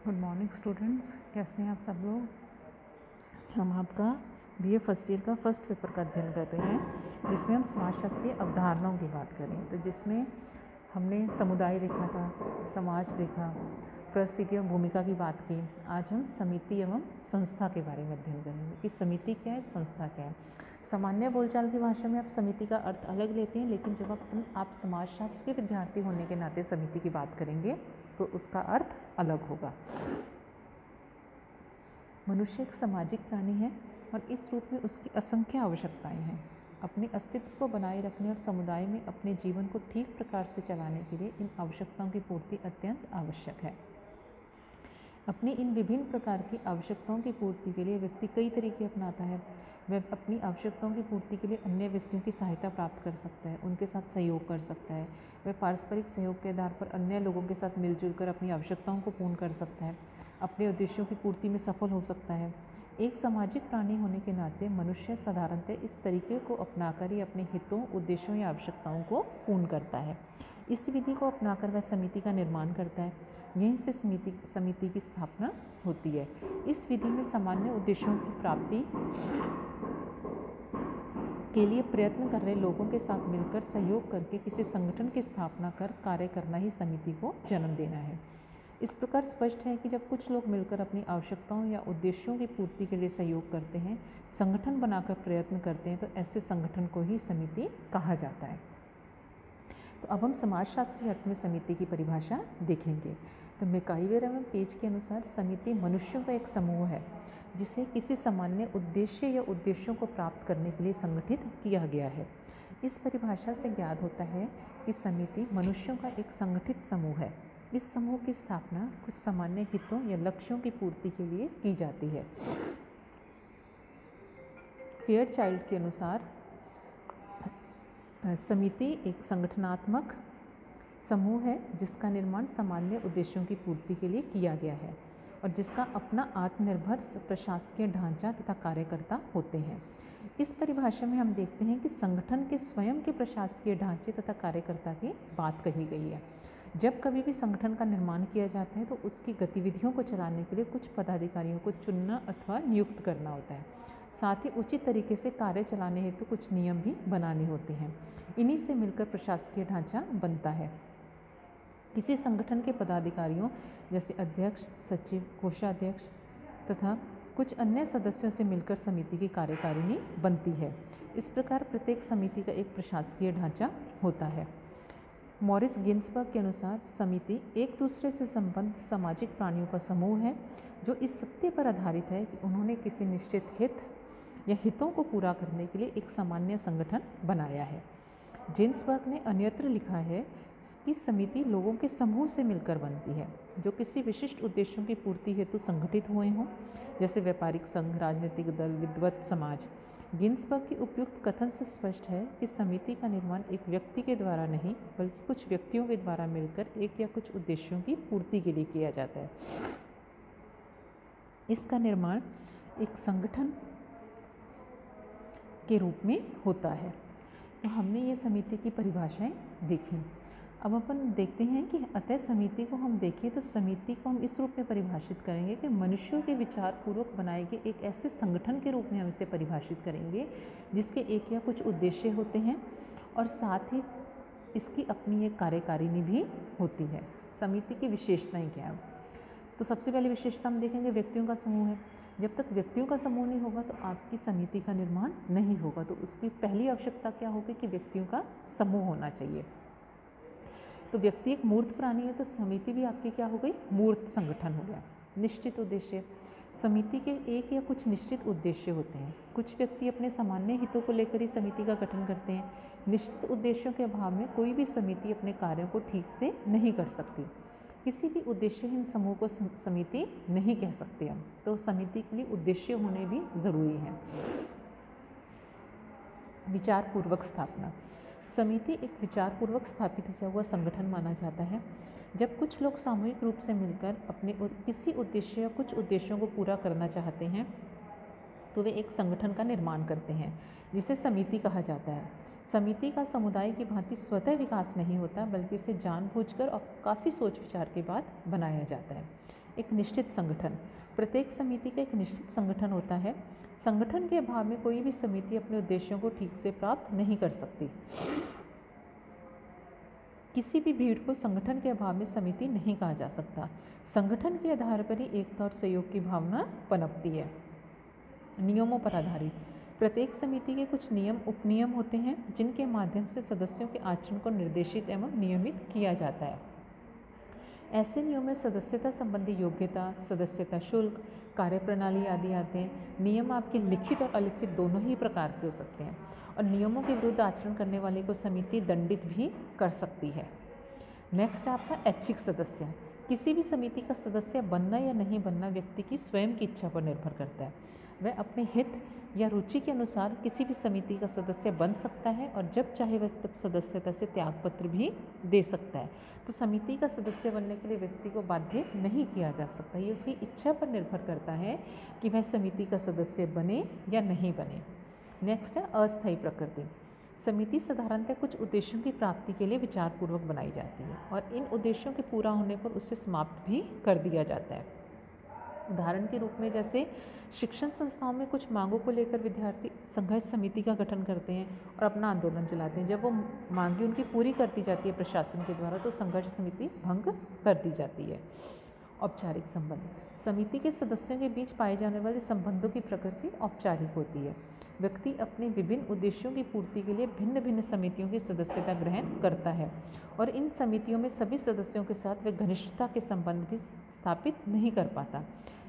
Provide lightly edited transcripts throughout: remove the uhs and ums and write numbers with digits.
Good morning students, कैसे हैं आप सब लोग। हम आपका बीए फर्स्ट ईयर का फर्स्ट पेपर का अध्ययन कर रहे हैं, जिसमें हम समाजशास्त्रीय अवधारणाओं की बात करें। तो जिसमें हमने समुदाय देखा था, समाज देखा, परिस्थिति एवं भूमिका की बात की। आज हम समिति एवं संस्था के बारे में अध्ययन करेंगे कि समिति क्या है, संस्था क्या है। सामान्य बोलचाल की भाषा में आप समिति का अर्थ अलग लेते हैं, लेकिन जब आप समाजशास्त्र के विद्यार्थी होने के नाते समिति की बात करेंगे तो उसका अर्थ अलग होगा। मनुष्य एक सामाजिक प्राणी है और इस रूप में उसकी असंख्य आवश्यकताएं हैं। अपने अस्तित्व को बनाए रखने और समुदाय में अपने जीवन को ठीक प्रकार से चलाने के लिए इन आवश्यकताओं की पूर्ति अत्यंत आवश्यक है। अपनी इन विभिन्न प्रकार की आवश्यकताओं की पूर्ति के लिए व्यक्ति कई तरीके अपनाता है। वह अपनी आवश्यकताओं की पूर्ति के लिए अन्य व्यक्तियों की सहायता प्राप्त कर सकता है, उनके साथ सहयोग कर सकता है। वह पारस्परिक सहयोग के आधार पर अन्य लोगों के साथ मिलजुल कर अपनी आवश्यकताओं को पूर्ण कर सकता है, अपने उद्देश्यों की पूर्ति में सफल हो सकता है। एक सामाजिक प्राणी होने के नाते मनुष्य साधारणतः इस तरीके को अपनाकर ही अपने हितों, उद्देश्यों या आवश्यकताओं को पूर्ण करता है। इस विधि को अपनाकर वह समिति का निर्माण करता है। यहीं से समिति की स्थापना होती है। इस विधि में सामान्य उद्देश्यों की प्राप्ति के लिए प्रयत्न कर रहे लोगों के साथ मिलकर सहयोग करके किसी संगठन की स्थापना कर कार्य करना ही समिति को जन्म देना है। इस प्रकार स्पष्ट है कि जब कुछ लोग मिलकर अपनी आवश्यकताओं या उद्देश्यों की पूर्ति के लिए सहयोग करते हैं, संगठन बनाकर प्रयत्न करते हैं, तो ऐसे संगठन को ही समिति कहा जाता है। तो अब हम समाजशास्त्रीय अर्थ में समिति की परिभाषा देखेंगे। तो मैकाइवर एवं पेज के अनुसार समिति मनुष्यों का एक समूह है जिसे किसी सामान्य उद्देश्य या उद्देश्यों को प्राप्त करने के लिए संगठित किया गया है। इस परिभाषा से ज्ञात होता है कि समिति मनुष्यों का एक संगठित समूह है। इस समूह की स्थापना कुछ सामान्य हितों या लक्ष्यों की पूर्ति के लिए की जाती है। फेयरचाइल्ड के अनुसार समिति एक संगठनात्मक समूह है जिसका निर्माण सामान्य उद्देश्यों की पूर्ति के लिए किया गया है और जिसका अपना आत्मनिर्भर प्रशासकीय ढांचा तथा कार्यकर्ता होते हैं। इस परिभाषा में हम देखते हैं कि संगठन के स्वयं के प्रशासकीय ढांचे तथा कार्यकर्ता की बात कही गई है। जब कभी भी संगठन का निर्माण किया जाता है तो उसकी गतिविधियों को चलाने के लिए कुछ पदाधिकारियों को चुनना अथवा नियुक्त करना होता है। साथ ही उचित तरीके से कार्य चलाने हेतु कुछ नियम भी बनाने होते हैं। इन्हीं से मिलकर प्रशासकीय ढांचा बनता है। किसी संगठन के पदाधिकारियों जैसे अध्यक्ष, सचिव, कोषाध्यक्ष तथा कुछ अन्य सदस्यों से मिलकर समिति की कार्यकारिणी बनती है। इस प्रकार प्रत्येक समिति का एक प्रशासकीय ढांचा होता है। मॉरिस गिन्सबर्ग के अनुसार समिति एक दूसरे से संबद्ध सामाजिक प्राणियों का समूह है जो इस सत्य पर आधारित है कि उन्होंने किसी निश्चित हित या हितों को पूरा करने के लिए एक सामान्य संगठन बनाया है। गिन्सबर्ग ने अन्यत्र लिखा है कि समिति लोगों के समूह से मिलकर बनती है जो किसी विशिष्ट उद्देश्यों की पूर्ति हेतु संगठित हुए हों, जैसे व्यापारिक संघ, राजनीतिक दल, विद्वत समाज। गिन्सबर्ग के उपयुक्त कथन से स्पष्ट है कि समिति का निर्माण एक व्यक्ति के द्वारा नहीं बल्कि कुछ व्यक्तियों के द्वारा मिलकर एक या कुछ उद्देश्यों की पूर्ति के लिए किया जाता है। इसका निर्माण एक संगठन के रूप में होता है। तो हमने ये समिति की परिभाषाएं देखी। अब अपन देखते हैं कि अतः समिति को हम देखें तो समिति को हम इस रूप में परिभाषित करेंगे कि मनुष्यों के विचार पूर्वक बनाए गए एक ऐसे संगठन के रूप में हम इसे परिभाषित करेंगे जिसके एक या कुछ उद्देश्य होते हैं और साथ ही इसकी अपनी एक कार्यकारिणी भी होती है। समिति की विशेषताएं क्या है? तो सबसे पहले विशेषता हम देखेंगे व्यक्तियों का समूह है। जब तक व्यक्तियों का समूह नहीं होगा तो आपकी समिति का निर्माण नहीं होगा। तो उसकी पहली आवश्यकता क्या होगी कि व्यक्तियों का समूह होना चाहिए। तो व्यक्ति एक मूर्त प्राणी है तो समिति भी आपकी क्या हो गई? मूर्त संगठन हो गया। निश्चित उद्देश्य, समिति के एक या कुछ निश्चित उद्देश्य होते हैं। कुछ व्यक्ति अपने सामान्य हितों को लेकर ही समिति का गठन करते हैं। निश्चित उद्देश्यों के अभाव में कोई भी समिति अपने कार्यों को ठीक से नहीं कर सकती। किसी भी उद्देश्यहीन समूह को समिति नहीं कह सकते हम। तो समिति के लिए उद्देश्य होने भी ज़रूरी है। विचारपूर्वक स्थापना, समिति एक विचारपूर्वक स्थापित किया हुआ संगठन माना जाता है। जब कुछ लोग सामूहिक रूप से मिलकर अपने किसी उद्देश्य या कुछ उद्देश्यों को पूरा करना चाहते हैं तो वे एक संगठन का निर्माण करते हैं जिसे समिति कहा जाता है। समिति का समुदाय की भांति स्वतः विकास नहीं होता बल्कि इसे जानबूझकर और काफ़ी सोच विचार के बाद बनाया जाता है। एक निश्चित संगठन। प्रत्येक समिति का एक निश्चित संगठन होता है। संगठन के अभाव में कोई भी समिति अपने उद्देश्यों को ठीक से प्राप्त नहीं कर सकती। किसी भी भीड़ को संगठन के अभाव में समिति नहीं कहा जा सकता। संगठन के आधार पर ही एकता और सहयोग की भावना पनपती है। नियमों पर आधारित प्रत्येक समिति के कुछ नियम उपनियम होते हैं जिनके माध्यम से सदस्यों के आचरण को निर्देशित एवं नियमित किया जाता है। ऐसे नियमों में सदस्यता संबंधी योग्यता, सदस्यता शुल्क, कार्यप्रणाली आदि आते हैं। नियम आपके लिखित और अलिखित दोनों ही प्रकार के हो सकते हैं और नियमों के विरुद्ध आचरण करने वाले को समिति दंडित भी कर सकती है। नेक्स्ट आपका ऐच्छिक सदस्य। किसी भी समिति का सदस्य बनना या नहीं बनना व्यक्ति की स्वयं की इच्छा पर निर्भर करता है। वह अपने हित या रुचि के अनुसार किसी भी समिति का सदस्य बन सकता है और जब चाहे वह तब सदस्यता से त्यागपत्र भी दे सकता है। तो समिति का सदस्य बनने के लिए व्यक्ति को बाध्य नहीं किया जा सकता। ये उसकी इच्छा पर निर्भर करता है कि वह समिति का सदस्य बने या नहीं बने। नेक्स्ट है अस्थायी प्रकृति। समिति साधारणतः कुछ उद्देश्यों की प्राप्ति के लिए विचारपूर्वक बनाई जाती है और इन उद्देश्यों के पूरा होने पर उसे समाप्त भी कर दिया जाता है। उदाहरण के रूप में जैसे शिक्षण संस्थाओं में कुछ मांगों को लेकर विद्यार्थी संघर्ष समिति का गठन करते हैं और अपना आंदोलन चलाते हैं। जब वो मांगे उनकी पूरी कर दी जाती है प्रशासन के द्वारा तो संघर्ष समिति भंग कर दी जाती है। औपचारिक संबंध। समिति के सदस्यों के बीच पाए जाने वाले संबंधों की प्रकृति औपचारिक होती है। व्यक्ति अपने विभिन्न उद्देश्यों की पूर्ति के लिए भिन्न भिन्न समितियों की सदस्यता ग्रहण करता है और इन समितियों में सभी सदस्यों के साथ वह घनिष्ठता के संबंध भी स्थापित नहीं कर पाता।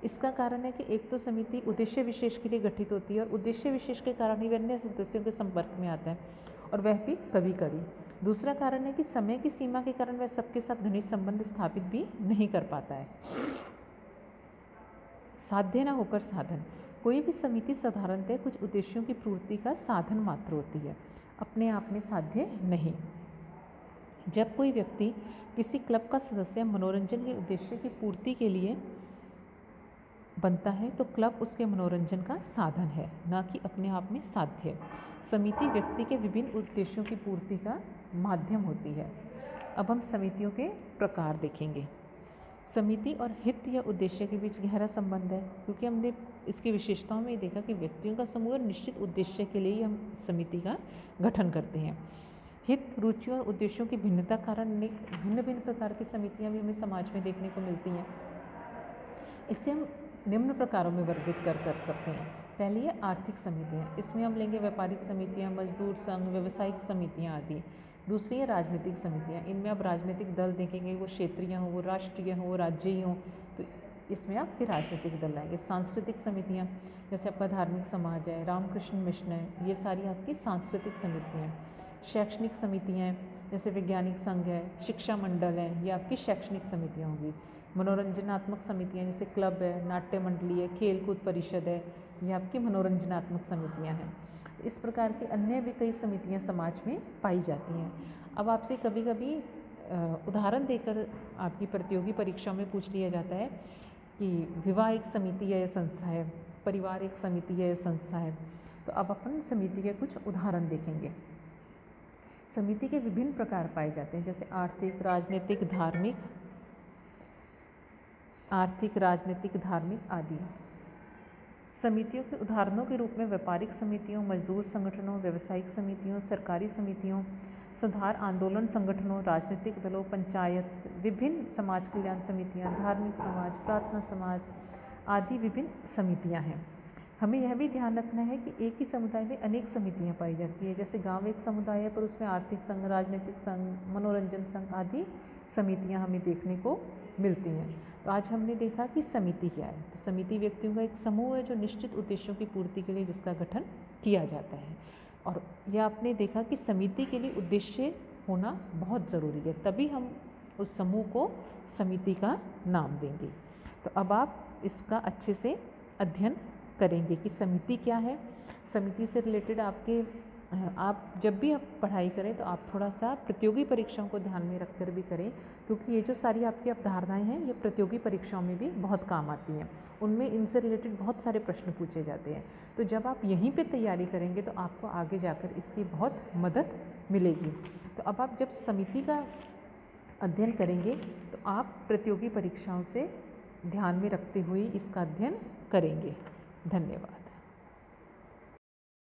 इसका कारण है कि एक तो समिति उद्देश्य विशेष के लिए गठित होती है और उद्देश्य विशेष के कारण ही वह अन्य सदस्यों के संपर्क में आता है और वह भी कभी कभी। दूसरा कारण है कि समय की सीमा के कारण वह सबके साथ घनिष्ठ संबंध स्थापित भी नहीं कर पाता है। साध्य न होकर साधन। कोई भी समिति साधारणतः कुछ उद्देश्यों की पूर्ति का साधन मात्र होती है, अपने आप में साध्य नहीं। जब कोई व्यक्ति किसी क्लब का सदस्य मनोरंजन के उद्देश्य की पूर्ति के लिए बनता है तो क्लब उसके मनोरंजन का साधन है, न कि अपने आप में साध्य। समिति व्यक्ति के विभिन्न उद्देश्यों की पूर्ति का माध्यम होती है। अब हम समितियों के प्रकार देखेंगे। समिति और हित या उद्देश्य के बीच गहरा संबंध है क्योंकि हमने इसकी विशेषताओं में देखा कि व्यक्तियों का समूह निश्चित उद्देश्य के लिए ही हम समिति का गठन करते हैं। हित, रुचियों और उद्देश्यों की भिन्नता कारण भिन्न भिन्न प्रकार की समितियां भी हमें समाज में देखने को मिलती हैं। इससे हम निम्न प्रकारों में वर्गित कर सकते हैं। पहली है आर्थिक समितियाँ। इसमें हम लेंगे व्यापारिक समितियाँ, मजदूर संघ, व्यावसायिक समितियाँ आदि। दूसरी है राजनीतिक समितियाँ। इनमें आप राजनीतिक दल देखेंगे, वो क्षेत्रीय हों, वो राष्ट्रीय हों, वो राज्यीय हों, तो इसमें आपके राजनीतिक दल आएंगे। सांस्कृतिक समितियाँ जैसे आपका धार्मिक समाज है, रामकृष्ण मिशन है, ये सारी आपकी सांस्कृतिक समितियाँ हैं। शैक्षणिक समितियाँ हैं जैसे वैज्ञानिक संघ है, शिक्षा मंडल है, ये आपकी शैक्षणिक समितियाँ होंगी। मनोरंजनात्मक समितियाँ जैसे क्लब है, नाट्य मंडली है, खेलकूद परिषद है, ये आपकी मनोरंजनात्मक समितियाँ हैं। इस प्रकार की अन्य भी कई समितियाँ समाज में पाई जाती हैं। अब आपसे कभी कभी उदाहरण देकर आपकी प्रतियोगी परीक्षा में पूछ लिया जाता है कि विवाह एक समिति है या संस्था है, परिवार एक समिति है या संस्था है। तो अब अपन समिति के कुछ उदाहरण देखेंगे। समिति के विभिन्न प्रकार पाए जाते हैं जैसे आर्थिक, राजनीतिक, धार्मिक आदि। समितियों के उदाहरणों के रूप में व्यापारिक समितियों, मजदूर संगठनों, व्यावसायिक समितियों, सरकारी समितियों, सुधार आंदोलन संगठनों, राजनीतिक दलों, पंचायत, विभिन्न समाज कल्याण समितियां, धार्मिक समाज, प्रार्थना समाज आदि विभिन्न समितियां हैं। हमें यह भी ध्यान रखना है कि एक ही समुदाय में अनेक समितियां पाई जाती है। जैसे गांव एक समुदाय है पर उसमें आर्थिक संघ, राजनीतिक संघ, मनोरंजन संघ आदि समितियां हमें देखने को मिलती हैं। तो आज हमने देखा कि समिति क्या है। तो समिति व्यक्तियों का एक समूह है जो निश्चित उद्देश्यों की पूर्ति के लिए जिसका गठन किया जाता है। और यह आपने देखा कि समिति के लिए उद्देश्य होना बहुत ज़रूरी है, तभी हम उस समूह को समिति का नाम देंगे। तो अब आप इसका अच्छे से अध्ययन करेंगे कि समिति क्या है। समिति से रिलेटेड आप जब भी आप पढ़ाई करें तो आप थोड़ा सा प्रतियोगी परीक्षाओं को ध्यान में रखकर भी करें, क्योंकि ये जो सारी आपकी अवधारणाएं हैं ये प्रतियोगी परीक्षाओं में भी बहुत काम आती हैं। उनमें इनसे रिलेटेड बहुत सारे प्रश्न पूछे जाते हैं। तो जब आप यहीं पे तैयारी करेंगे तो आपको आगे जाकर इसकी बहुत मदद मिलेगी। तो अब आप जब समिति का अध्ययन करेंगे तो आप प्रतियोगी परीक्षाओं से ध्यान में रखते हुए इसका अध्ययन करेंगे। धन्यवाद।